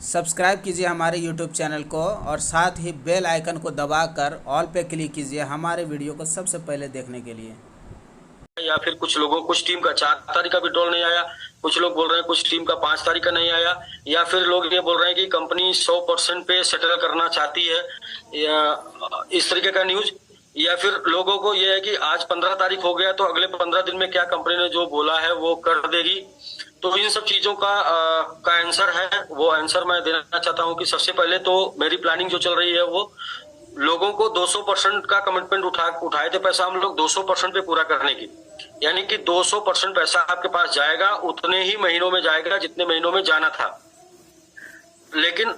Subscribe कीजिए हमारे YouTube channel को और साथ ही बेल आइकन को दबाकर ऑल पे क्लिक कीजिए हमारे वीडियो को सबसे पहले देखने के लिए। या फिर कुछ टीम का 4 तारीख का विड्रॉल नहीं आया, कुछ लोग बोल रहे हैं कुछ टीम का 5 तारीख का नहीं आया, या फिर लोग ये बोल रहे हैं कि कंपनी 100% पे सेटल करना चाहती है, या इस तरीके का न्यूज। या फिर लोगों को ये है कि आज 15 तारीख हो गया तो अगले 15 दिन में क्या कंपनी ने जो बोला है वो कर देगी। तो इन सब चीजों का आंसर है, वो आंसर मैं देना चाहता हूँ कि सबसे पहले तो मेरी प्लानिंग जो चल रही है वो लोगों को 200% का कमिटमेंट उठाए थे पैसा हम लोग 200% पे पूरा करने की, यानी कि 200% पैसा आपके पास जाएगा, उतने ही महीनों में जाएगा जितने महीनों में जाना था। लेकिन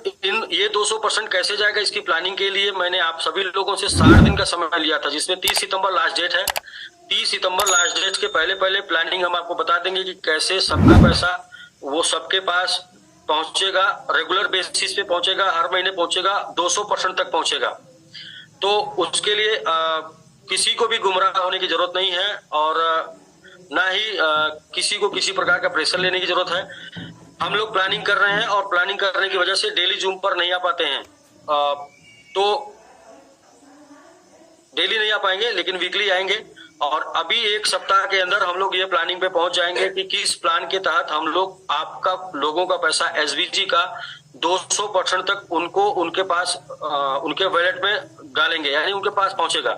ये 200% कैसे जाएगा, इसकी प्लानिंग के लिए मैंने आप सभी लोगों से 60 दिन का समय लिया था, जिसमें 30 सितंबर लास्ट डेट है। 30 सितंबर लास्ट डेट के पहले पहले प्लानिंग हम आपको बता देंगे कि कैसे सबका पैसा वो सबके पास पहुंचेगा, रेगुलर बेसिस पे पहुंचेगा, हर महीने पहुंचेगा, 200% तक पहुंचेगा। तो उसके लिए किसी को भी गुमराह होने की जरूरत नहीं है और ना ही किसी को किसी प्रकार का प्रेशर लेने की जरूरत है। हम लोग प्लानिंग कर रहे हैं और प्लानिंग करने की वजह से डेली जूम पर नहीं आ पाते हैं, तो डेली नहीं आ पाएंगे लेकिन वीकली आएंगे। और अभी एक सप्ताह के अंदर हम लोग ये प्लानिंग पे पहुंच जाएंगे कि किस प्लान के तहत हम लोग आपका लोगों का पैसा एसबीजी का 200% तक उनको उनके पास उनके वॉलेट में डालेंगे, यानी उनके पास पहुंचेगा।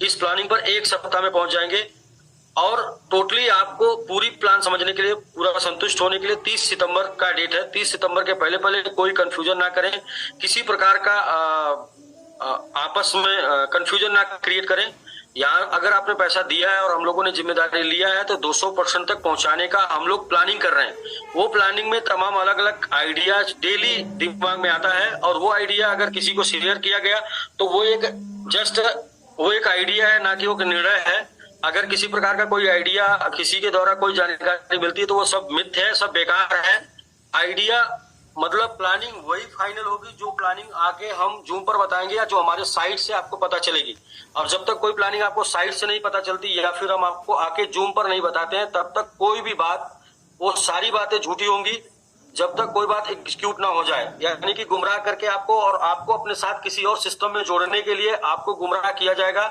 इस प्लानिंग पर एक सप्ताह में पहुंच जाएंगे और टोटली आपको पूरी प्लान समझने के लिए, पूरा संतुष्ट होने के लिए 30 सितंबर का डेट है। 30 सितंबर के पहले पहले कोई कंफ्यूजन ना करें, किसी प्रकार का आपस में कंफ्यूजन ना क्रिएट करें। यहाँ अगर आपने पैसा दिया है और हम लोगों ने जिम्मेदारी लिया है तो 200% तक पहुंचाने का हम लोग प्लानिंग कर रहे हैं। वो प्लानिंग में तमाम अलग अलग आइडियाज डेली दिमाग में आता है और वो आइडिया अगर किसी को शेयर किया गया तो वो एक आइडिया है, ना कि वो निर्णय है। अगर किसी प्रकार का कोई आइडिया किसी के द्वारा कोई जानकारी मिलती है तो वो सब मिथ है, सब बेकार है। आइडिया मतलब प्लानिंग वही फाइनल होगी जो प्लानिंग आके हम जूम पर बताएंगे या जो हमारे साइट से आपको पता चलेगी। और जब तक कोई प्लानिंग आपको साइट से नहीं पता चलती या फिर हम आपको आके जूम पर नहीं बताते हैं तब तक कोई भी बात, वो सारी बातें झूठी होंगी जब तक कोई बात एग्जीक्यूट ना हो जाए। यानी कि गुमराह करके आपको और आपको अपने साथ किसी और सिस्टम में जोड़ने के लिए आपको गुमराह किया जाएगा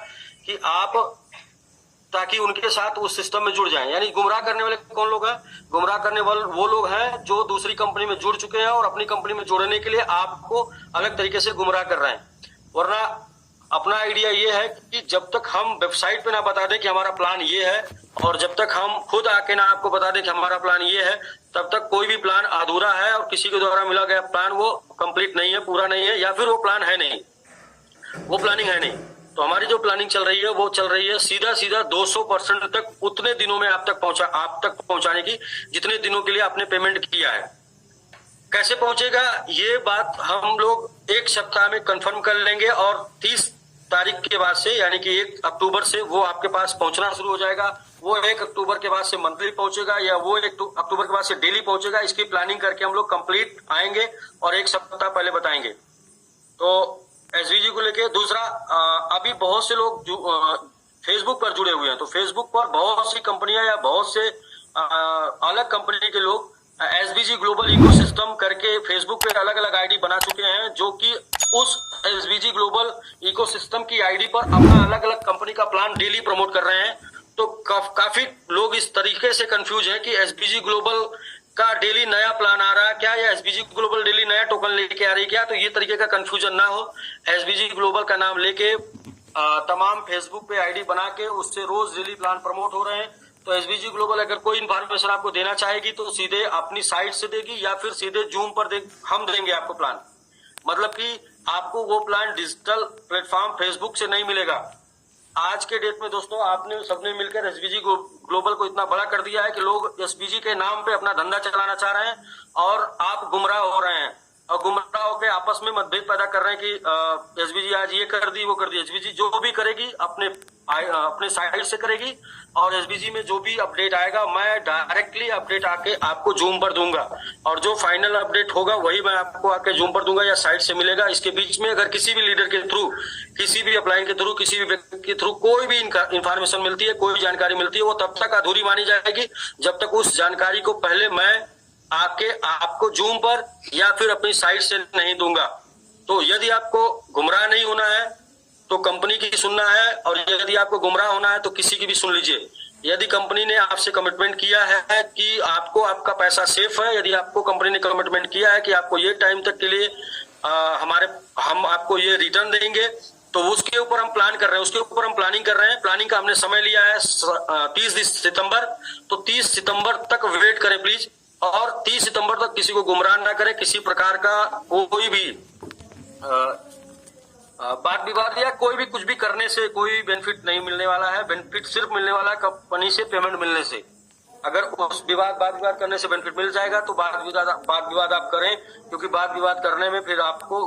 कि आप, ताकि उनके साथ उस सिस्टम में जुड़ जाएं। यानी गुमराह करने वाले कौन लोग हैं? गुमराह करने वाले वो लोग हैं जो दूसरी कंपनी में जुड़ चुके हैं और अपनी कंपनी में जोड़ने के लिए आपको अलग तरीके से गुमराह कर रहे हैं। वरना अपना आइडिया ये है कि जब तक हम वेबसाइट पे ना बता दें कि हमारा प्लान ये है और जब तक हम खुद आके ना आपको बता दें कि हमारा प्लान ये है, तब तक कोई भी प्लान अधूरा है और किसी के द्वारा मिला गया प्लान वो कंप्लीट नहीं है, पूरा नहीं है, या फिर वो प्लान है नहीं, वो प्लानिंग है नहीं। तो हमारी जो प्लानिंग चल रही है वो चल रही है सीधा सीधा 200% तक उतने दिनों में आप तक पहुंचाने की जितने दिनों के लिए आपने पेमेंट किया है। कैसे पहुंचेगा ये बात हम लोग एक सप्ताह में कंफर्म कर लेंगे और 30 तारीख के बाद से, यानी कि 1 अक्टूबर से वो आपके पास पहुंचना शुरू हो जाएगा। वो 1 अक्टूबर के बाद से मंथली पहुंचेगा या वो 1 अक्टूबर के बाद से डेली पहुंचेगा। इसकी प्लानिंग करके हम लोग कंप्लीट आएंगे और एक सप्ताह पहले बताएंगे। तो एसवीजी को लेके दूसरा, अभी बहुत से लोग फेसबुक पर जुड़े हुए हैं, तो फेसबुक पर बहुत सी कंपनियां या बहुत से अलग कंपनी के लोग एसबीजी ग्लोबल इकोसिस्टम करके फेसबुक पे अलग अलग आईडी बना चुके हैं, जो कि उस एसबीजी ग्लोबल इकोसिस्टम की आईडी पर अपना अलग अलग कंपनी का प्लान डेली प्रमोट कर रहे हैं। तो काफी लोग इस तरीके से कंफ्यूज है कि एसबीजी ग्लोबल का डेली नया प्लान आ रहा है क्या, या एसबीजी ग्लोबल डेली नया टोकन लेके आ रही है क्या। तो ये तरीके का कंफ्यूजन ना हो, एसबीजी ग्लोबल का नाम लेके तमाम फेसबुक पे आईडी बना के उससे रोज डेली प्लान प्रमोट हो रहे हैं। तो एसबीजी ग्लोबल अगर कोई इन्फॉर्मेशन आपको देना चाहेगी तो सीधे अपनी साइट से देगी या फिर सीधे जूम पर हम देंगे आपको प्लान। मतलब कि आपको वो प्लान डिजिटल प्लेटफॉर्म फेसबुक से नहीं मिलेगा। आज के डेट में दोस्तों आपने सबने मिलकर एसबीजी ग्लोबल को इतना बड़ा कर दिया है कि लोग एसबीजी के नाम पे अपना धंधा चलाना चाह रहे हैं और आप गुमराह हो रहे हैं और गुमराह होकर आपस में मतभेद पैदा कर रहे हैं कि एसबीजी आज ये कर दी वो कर दी। एसबीजी जो भी करेगी अपने साइड से करेगी और एसबीजी में जो भी अपडेट आएगा मैं डायरेक्टली अपडेट आके आपको जूम पर दूंगा और जो फाइनल अपडेट होगा वही मैं आपको आके जूम पर दूंगा या साइट से मिलेगा। इसके बीच में अगर किसी भी लीडर के थ्रू, किसी भी अपलाइन के थ्रू, किसी भी व्यक्ति के थ्रू कोई भी इंफॉर्मेशन मिलती है, कोई जानकारी मिलती है, वो तब तक अधूरी मानी जाएगी जब तक उस जानकारी को पहले मैं आके आपको जूम पर या फिर अपनी साइट से नहीं दूंगा। तो यदि आपको गुमराह नहीं होना है तो कंपनी की सुनना है, और यदि आपको गुमराह होना है तो किसी की भी सुन लीजिए। यदि कंपनी ने आपसे कमिटमेंट किया है कि आपको आपका पैसा सेफ है, यदि आपको कंपनी ने कमिटमेंट किया है कि आपको ये टाइम तक के लिए हम आपको ये रिटर्न देंगे, तो उसके ऊपर हम प्लान कर रहे हैं, उसके ऊपर हम प्लानिंग कर रहे हैं। प्लानिंग का हमने समय लिया है 30 सितंबर। तो 30 सितंबर तक वेट करें प्लीज, और 30 सितंबर तक किसी को गुमराह ना करें। किसी प्रकार का कोई भी वाद विवाद या कोई भी कुछ भी करने से कोई बेनिफिट नहीं मिलने वाला है। बेनिफिट सिर्फ मिलने वाला है कंपनी से पेमेंट मिलने से। अगर उस वाद विवाद करने से बेनिफिट मिल जाएगा तो वाद विवाद आप करें, क्योंकि वाद विवाद करने में फिर आपको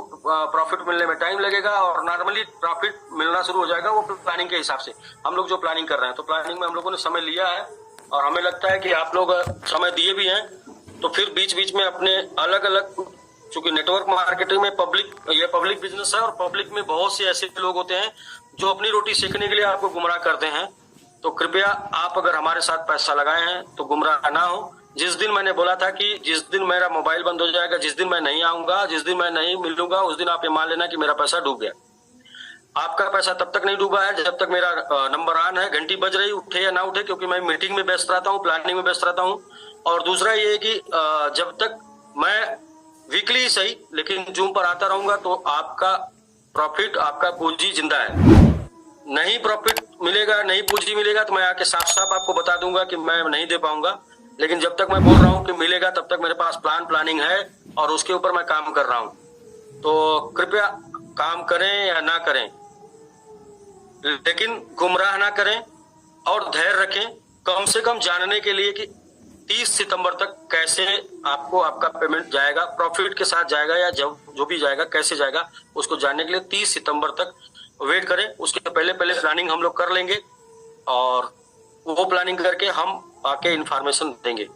प्रॉफिट मिलने में टाइम लगेगा, और नॉर्मली प्रॉफिट मिलना शुरू हो जाएगा वो प्लानिंग के हिसाब से। हम लोग जो प्लानिंग कर रहे हैं, तो प्लानिंग में हम लोगों ने समय लिया है, और हमें लगता है कि आप लोग समय दिए भी हैं। तो फिर बीच बीच में अपने अलग अलग, चूंकि नेटवर्क मार्केटिंग में पब्लिक बिजनेस है, और पब्लिक में बहुत से ऐसे लोग होते हैं जो अपनी रोटी सेकने के लिए आपको गुमराह करते हैं। तो कृपया आप अगर हमारे साथ पैसा लगाए हैं तो गुमराह ना हो। जिस दिन मैंने बोला था कि जिस दिन मेरा मोबाइल बंद हो जाएगा, जिस दिन मैं नहीं आऊंगा, जिस दिन मैं नहीं मिलूंगा, उस दिन आप ये मान लेना कि मेरा पैसा डूब गया। आपका पैसा तब तक नहीं डूबा है जब तक मेरा नंबर ऑन है, घंटी बज रही, उठे या ना उठे, क्योंकि मैं मीटिंग में व्यस्त रहता हूँ, प्लानिंग में व्यस्त रहता हूँ। और दूसरा ये है कि जब तक मैं वीकली ही सही लेकिन जूम पर आता रहूंगा, तो आपका प्रॉफिट, आपका पूंजी जिंदा है। नहीं प्रॉफिट मिलेगा, नहीं पूंजी मिलेगा, तो मैं आके साफ साफ आपको बता दूंगा कि मैं नहीं दे पाऊंगा। लेकिन जब तक मैं बोल रहा हूं कि मिलेगा, तब तक मेरे पास प्लानिंग है, और उसके ऊपर मैं काम कर रहा हूं। तो कृपया काम करें या ना करें, लेकिन गुमराह ना करें, और धैर्य रखें, कम से कम जानने के लिए कि 30 सितंबर तक कैसे आपको आपका पेमेंट जाएगा, प्रॉफिट के साथ जाएगा या जो भी जाएगा, कैसे जाएगा, उसको जानने के लिए 30 सितंबर तक वेट करें। उसके पहले प्लानिंग हम लोग कर लेंगे, और वो प्लानिंग करके हम आके इन्फॉर्मेशन देंगे।